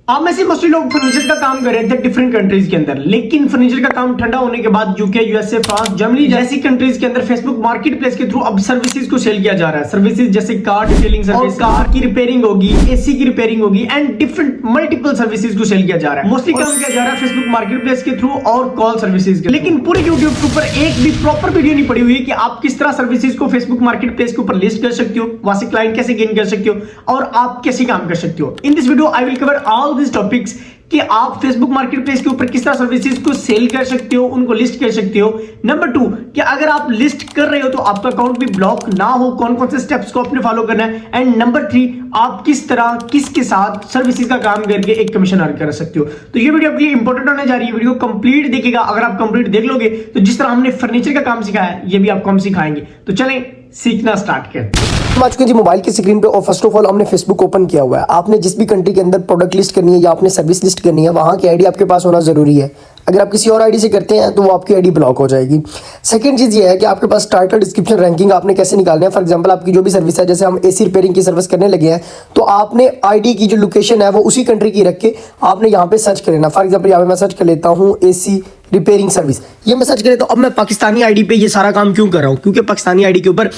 आप में से मोस्टली लोग फर्नीचर का काम कर रहे थे डिफरेंट कंट्रीज के अंदर, लेकिन फर्नीचर का काम ठंडा होने के बाद यूके, यूएसए, फ्रांस, जर्मनी जैसी कंट्रीज के अंदर फेसबुक मार्केट प्लेस के थ्रू अब सर्विसेज को सेल किया जा रहा है। सर्विसेज जैसे कार डिटेलिंग सर्विस, कार की रिपेयरिंग होगी, एसी की रिपेयरिंग होगी एंड डिफरेंट मल्टीपल सर्विसेज को सेल किया जा रहा है। मोस्टली काम किया जा रहा है फेसबुक मार्केट प्लेस के थ्रू और कॉल सर्विसेज के। लेकिन पूरे यूट्यूब के ऊपर एक भी प्रॉपर वीडियो नहीं पड़ी हुई कि आप किस तरह सर्विसेज को फेसबुक मार्केट प्लेस के ऊपर लिस्ट कर सकते हो, वहां से क्लाइंट कैसे गेन कर सकते हो और आप कैसे काम कर सकते हो। In this video I will cover all this topics कि आप फेसबुक मार्केट प्लेस के ऊपर किस तरह सर्विसेज को सेल कर सकते हो, उनको लिस्ट कर सकते हो। नंबर 2 कि अगर आप लिस्ट कर रहे हो तो आपका अकाउंट भी ब्लॉक ना हो, कौन कौन से स्टेप्स को आपने फॉलो करना है। एंड नंबर 3 आप किस तरह किसके साथ सर्विसेज का काम करके एक कमीशन अर्न कर सकते हो। तो ये वीडियो आपके लिए इंपॉर्टेंट होने जा रही है, वीडियो कंप्लीट देखिएगा। अगर आप कंप्लीट देख लोगे तो जिस तरह हमने फर्नीचर का काम सिखाया है ये भी आपको हम सिखाएंगे। तो चलें सीखना स्टार्ट करते हैं। हम आ चुके हैं जी मोबाइल की स्क्रीन पे और फर्स्ट ऑफ ऑल हमने फेसबुक ओपन किया हुआ है। आपने जिस भी कंट्री के अंदर प्रोडक्ट लिस्ट करनी है या आपने सर्विस लिस्ट करनी है वहाँ की आईडी आपके पास होना जरूरी है। अगर आप किसी और आईडी से करते हैं तो वो आपकी आईडी ब्लॉक हो जाएगी। सेकंड चीज़ ये है कि आपके पास टाइटल, डिस्क्रिप्शन, रैंकिंग आपने कैसे निकालना है। फॉर एग्जांपल आपकी जो भी सर्विस है, जैसे हम एसी रिपेयरिंग की सर्विस करने लगे हैं तो आपने आईडी की जो लोकेशन है वो उसी कंट्री की रख के आपने यहाँ पे सर्च कर लेना। फॉर एग्जाम्पल यहाँ पे मैं सर्च कर लेता हूँ एसी रिपेयरिंग सर्विस, ये मैं सर्च कर लेता हूँ। अब मैं पाकिस्तानी आईडी पे ये सारा काम क्यों कर रहा हूँ, क्योंकि पाकिस्तानी आईडी के ऊपर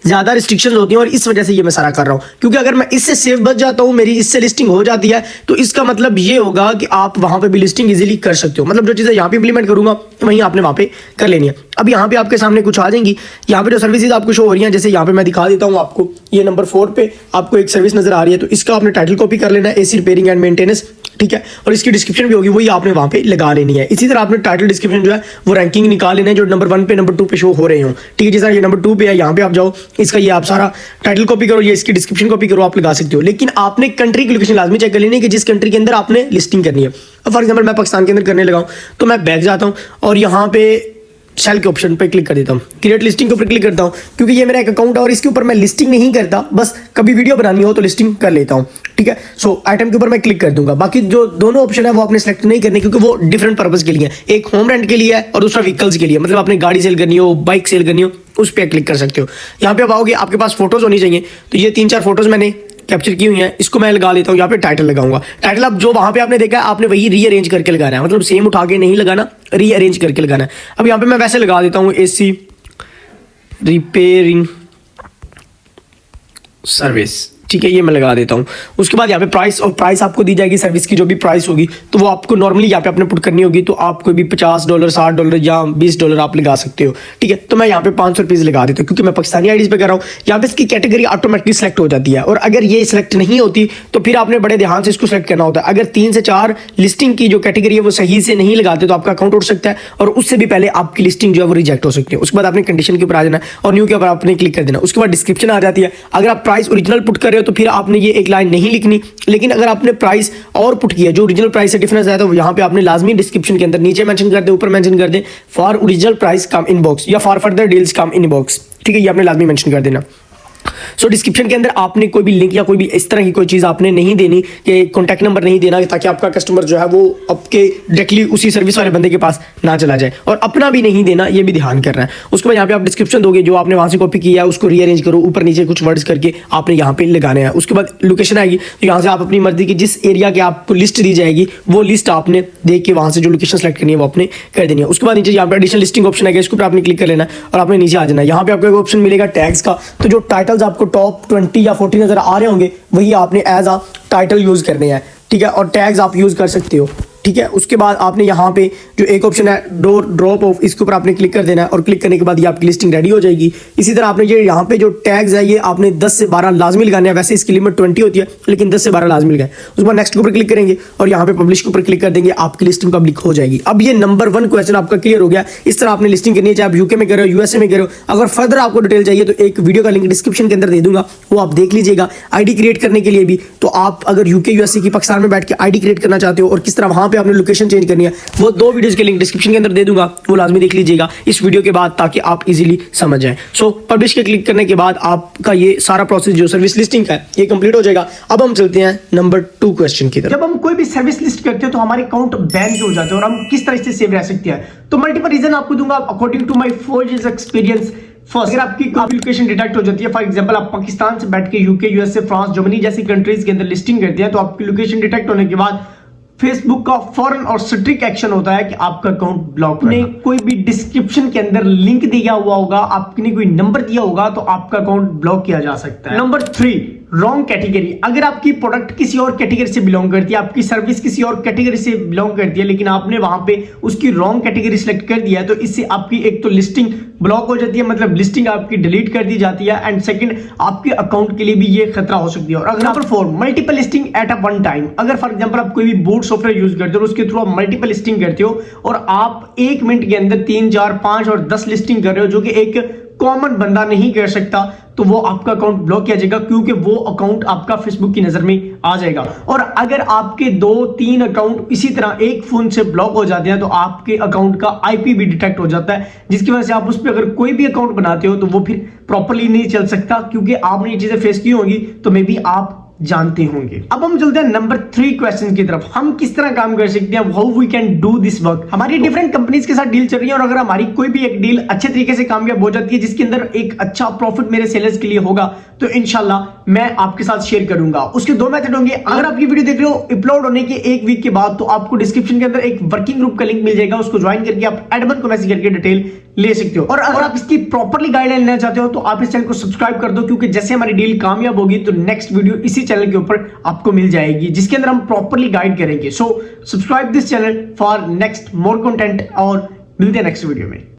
ज़्यादा रिस्ट्रिक्शंस होती हैं और इस वजह से ये मैं सारा कर रहा हूँ। क्योंकि अगर मैं इससे सेफ बच जाता हूँ, मेरी इससे लिस्टिंग हो जाती है, तो इसका मतलब ये होगा कि आप वहाँ पे भी लिस्टिंग इजीली कर सकते हो। मतलब जो चीज़ें यहाँ पे इंप्लीमेंट करूँगा वहीं आपने वहाँ पे कर लेनी है। अब यहाँ पे आपके सामने कुछ आ जाएंगी, यहाँ पे जो सर्विसेज आपको शो हो रही हैं, जैसे यहाँ पे मैं दिखा देता हूँ आपको। ये नंबर 4 पे आपको एक सर्विस नजर आ रही है, तो इसका आपने टाइटल कॉपी कर लेना है, एसी रिपेयरिंग एंड मेंटेनेंस, ठीक है। और इसकी डिस्क्रिप्शन भी होगी वही आपने वहाँ पे लगा लेनी है। इसी तरह आपने टाइटल डिस्क्रिप्शन जो है वो रैंकिंग निकाल लेना है जो नंबर 1 पे नंबर 2 पे शो हो रहे हो, ठीक है। जैसा ये नंबर 2 पे है, यहाँ पे आप जाओ, इसका ये आप सारा टाइटल कॉपी करो, ये इसकी डिस्क्रिप्शन कॉपी करो, आप लगा सकते हो। लेकिन आपने कंट्री की लोकेशन लाजमी चेक कर लेनी है कि जिस कंट्री के अंदर आपने लिस्टिंग करनी है। अब फॉर एग्जाम्पल मैं पाकिस्तान के अंदर करने लगा हूँ तो मैं बैक जाता हूँ और यहाँ पे सेल के ऑप्शन पे क्लिक कर देता हूँ, क्रिएट लिस्टिंग के ऊपर क्लिक करता हूँ, क्योंकि ये मेरा एक अकाउंट है और इसके ऊपर मैं लिस्टिंग नहीं करता, बस कभी वीडियो बनानी हो तो लिस्टिंग कर लेता हूँ, ठीक है। सो आइटम के ऊपर मैं क्लिक कर दूंगा। बाकी जो दोनों ऑप्शन है वो आपने सेलेक्ट नहीं करने, क्योंकि वो डिफरेंट पर्पज के लिए है। एक होम रेंट के लिए है और दूसरा व्हीकल्स के लिए, मतलब आपने गाड़ी सेल करनी हो, बाइक सेल करनी हो, उस पर क्लिक कर सकते हो। यहाँ पे आप आओगे, आपके पास फोटोज होनी चाहिए, तो ये 3-4 फोटोज मैंने कैप्चर की हुई है, इसको मैं लगा लेता हूँ। यहाँ पे टाइटल लगाऊंगा। टाइटल आप जो वहां पे आपने देखा है आपने वही रीअरेंज करके लगाना है, मतलब सेम उठा के नहीं लगाना, रीअरेंज करके लगाना है। अब यहाँ पे मैं वैसे लगा देता हूँ एसी रिपेयरिंग सर्विस, ठीक है, ये मैं लगा देता हूँ। उसके बाद यहाँ पे प्राइस, और प्राइस आपको दी जाएगी सर्विस की जो भी प्राइस होगी, तो वो आपको नॉर्मली यहाँ पे आपने पुट करनी होगी। तो आप कोई भी $50, $60 या $20 आप लगा सकते हो, ठीक है। तो मैं यहाँ पे 500 रुपीज़ लगा देता हूँ, क्योंकि मैं पाकिस्तानी आईडीज पे कर रहा हूँ। यहाँ पे इसकी कैटेगरी ऑटोमेटिकली सेलेक्ट हो जाती है, और अगर ये सिलेक्ट नहीं होती तो फिर आपने बड़े ध्यान से इसको सेलेक्ट करना होता है। अगर 3 से 4 लिस्टिंग की जो कैटेगरी है वो सही से नहीं लगाते तो आपका अकाउंट उठ सकता है, और उससे भी पहले आपकी लिस्टिंग जो है वो रिजेक्ट हो सकती है। उसके बाद आपने कंडीशन के ऊपर आ जाना और न्यू के ऊपर आपने क्लिक कर देना। उसके बाद डिस्क्रिप्शन आ जाती है। अगर आप प्राइस ओरिजिनल पुट कर रहे हो तो फिर आपने ये एक लाइन नहीं लिखनी, लेकिन अगर आपने प्राइस और पुट किया जो ओरिजिनल प्राइस से डिफरेंस आया तो यहाँ पे आपने लाजमी डिस्क्रिप्शन के अंदर नीचे मेंशन कर दे, ऊपर मेंशन कर दे, for original price come inbox या for further deals come inbox, ठीक है। ये आपने लाजमी मेंशन कर देना। सो डिस्क्रिप्शन के अंदर आपने कोई भी लिंक या कोई भी इस तरह की कोई चीज़ आपने नहीं देनी, कि कॉन्टैक्ट नंबर नहीं देना, ताकि आपका कस्टमर जो है वो आपके डायरेक्टली उसी सर्विस वाले बंदे के पास ना चला जाए, और अपना भी नहीं देना, ये भी ध्यान करना है। उसके बाद यहाँ पे आप डिस्क्रिप्शन दोगे, जो आपने वहाँ से कॉपी किया है उसको रीअरेंज करो, ऊपर नीचे कुछ वर्ड्स करके आपने यहाँ पे लगाने हैं। उसके बाद लोकेशन आएगी, तो यहाँ से आप अपनी मर्जी की जिस एरिया के आपको लिस्ट दी जाएगी वो लिस्ट आपने देख के वहाँ से जो लोकेशन सेलेक्ट करनी है वो आपने कर देनी है। उसके बाद नीचे यहाँ पे एडिशनल लिस्टिंग ऑप्शन आएगा, इसके ऊपर आपने क्लिक कर लेना और आपने नीचे आ जाना है। यहाँ पे आपको एक ऑप्शन मिलेगा टैग्स का, तो जो टाइटल्स आपको टॉप 20 या 40 नजर आ रहे होंगे वही आपने एज अ टाइटल यूज करने हैं, ठीक है। और टैग्स आप यूज कर सकते हो, ठीक है। उसके बाद आपने यहाँ पे जो एक ऑप्शन है ड्रॉप ऑफ, इसके ऊपर आपने क्लिक कर देना है, और क्लिक करने के बाद ये आपकी लिस्टिंग रेडी हो जाएगी। इसी तरह आपने ये यहाँ पे जो टैग्स है ये आपने 10 से 12 लाजमी लगाने हैं। वैसे इसकी लिमिट 20 होती है, लेकिन 10 से 12 लाजमी लगाए। उसके बाद नेक्स्ट के ऊपर क्लिक करेंगे और यहाँ पे पब्लिश के ऊपर क्लिक कर देंगे, आपकी लिस्टिंग पब्लिक हो जाएगी। अब ये नंबर 1 क्वेश्चन आपका क्लियर हो गया। इस तरह आपने लिस्टिंग करनी है, चाहे आप यूके में कर रहे हो, यूएसए में कर रहे हो। अगर फर्दर आपको डिटेल चाहिए तो एक वीडियो का लिंक डिस्क्रिप्शन के अंदर दे दूंगा, वो आप देख लीजिएगा। आईडी क्रिएट करने के लिए भी, तो आप अगर यूके, यूएसए की पाकिस्तान में बैठ के आईडी क्रिएट करना चाहते हो और किस तरह वहां पे आपने लोकेशन चेंज करनी है, वो 2 वीडियोस के लिंक डिस्क्रिप्शन के अंदर दे दूंगा, वो लाजमी देख लीजिएगा इस वीडियो के बाद, ताकि आप इजीली समझ जाएं। सो पब्लिश के क्लिक करने के बाद आपका ये सारा प्रोसेस जो सर्विस लिस्टिंग का है ये कंप्लीट हो जाएगा। अब हम चलते हैं नंबर 2 क्वेश्चन की तरफ। जब हम कोई भी सर्विस लिस्ट करते हैं तो हमारे अकाउंट बैन हो जाते हैं, और हम किस तरह से सेव रह सकते हैं, तो मल्टीपल रीजन आपको दूंगा according to my 4 years experience. First, अगर आपकी कोई लोकेशन डिटेक्ट हो जाती है, फॉर एग्जांपल आप पाकिस्तान से बैठ के यूके, यूएसए, फ्रांस, जर्मनी जैसी कंट्रीज के अंदर लिस्टिंग करते हैं, तो आपकी लोकेशन डिटेक्ट होने के बाद फेसबुक का फौरन और स्ट्रिक्ट एक्शन होता है कि आपका अकाउंट ब्लॉक करना। कोई भी डिस्क्रिप्शन के अंदर लिंक दिया हुआ होगा, आपने कोई नंबर दिया होगा, तो आपका अकाउंट ब्लॉक किया जा सकता है। Number 3, wrong category. अगर आपकी प्रोडक्ट किसी और कैटेगरी से बिलोंग करती है, आपकी सर्विस किसी और कैटेगरी से बिलोंग करती है, लेकिन आपने वहां पे उसकी रॉन्ग कैटेगरी सिलेक्ट कर दिया है, तो इससे आपकी एक तो लिस्टिंग ब्लॉक हो जाती है, मतलब लिस्टिंग आपकी डिलीट कर दी जाती है, एंड सेकंड आपके अकाउंट के लिए भी ये खतरा हो सकती है। और अगर number 4, multiple listing at a one time. अगर फॉर एग्जांपल आप कोई भी बोट सॉफ्टवेयर यूज करते हो, उसके थ्रू आप मल्टीपल लिस्टिंग करते हो और आप 1 मिनट के अंदर 3, 4, 5 और 10 लिस्टिंग कर रहे हो, जो कि एक कॉमन बंदा नहीं कर सकता, तो वो आपका अकाउंट ब्लॉक किया जाएगा, क्योंकि वो अकाउंट आपका फेसबुक की नजर में आ जाएगा। और अगर आपके 2-3 अकाउंट इसी तरह एक फोन से ब्लॉक हो जाते हैं, तो आपके अकाउंट का आईपी भी डिटेक्ट हो जाता है, जिसकी वजह से आप उस पर अगर कोई भी अकाउंट बनाते हो तो वो फिर प्रॉपर्ली नहीं चल सकता, क्योंकि आपने ये चीजें फेस की होंगी, तो मे बी आप जानते होंगे। अब हम चलते हैं नंबर 3 क्वेश्चन की तरफ। हम किस तरह काम कर सकते हैं, how we can do this work. हमारी डिफरेंट कंपनीज के साथ डील चल रही है, और अगर हमारी कोई भी एक डील अच्छे तरीके से कामयाब हो जाती है, जिसके अंदर एक अच्छा प्रॉफिट मेरे सेलर्स के लिए होगा, तो इंशाल्लाह मैं आपके साथ शेयर करूंगा। उसके 2 मेथड होंगे। अगर आप ये वीडियो देख रहे हो अपलोड होने के 1 वीक के बाद, तो आपको डिस्क्रिप्शन के अंदर एक वर्किंग ग्रुप का लिंक मिल जाएगा, उसको ज्वाइन करके आप एडमिन को मैसेज करके डिटेल ले सकते हो। और अगर आप इसकी प्रॉपर्ली गाइडलाइन लेना चाहते हो, तो आप इस चैनल को सब्सक्राइब कर दो, क्योंकि जैसे हमारी डील कामयाब होगी, तो नेक्स्ट वीडियो इसी चैनल के ऊपर आपको मिल जाएगी, जिसके अंदर हम प्रॉपर्ली गाइड करेंगे। So subscribe this channel for next more content, और मिलते हैं नेक्स्ट वीडियो में।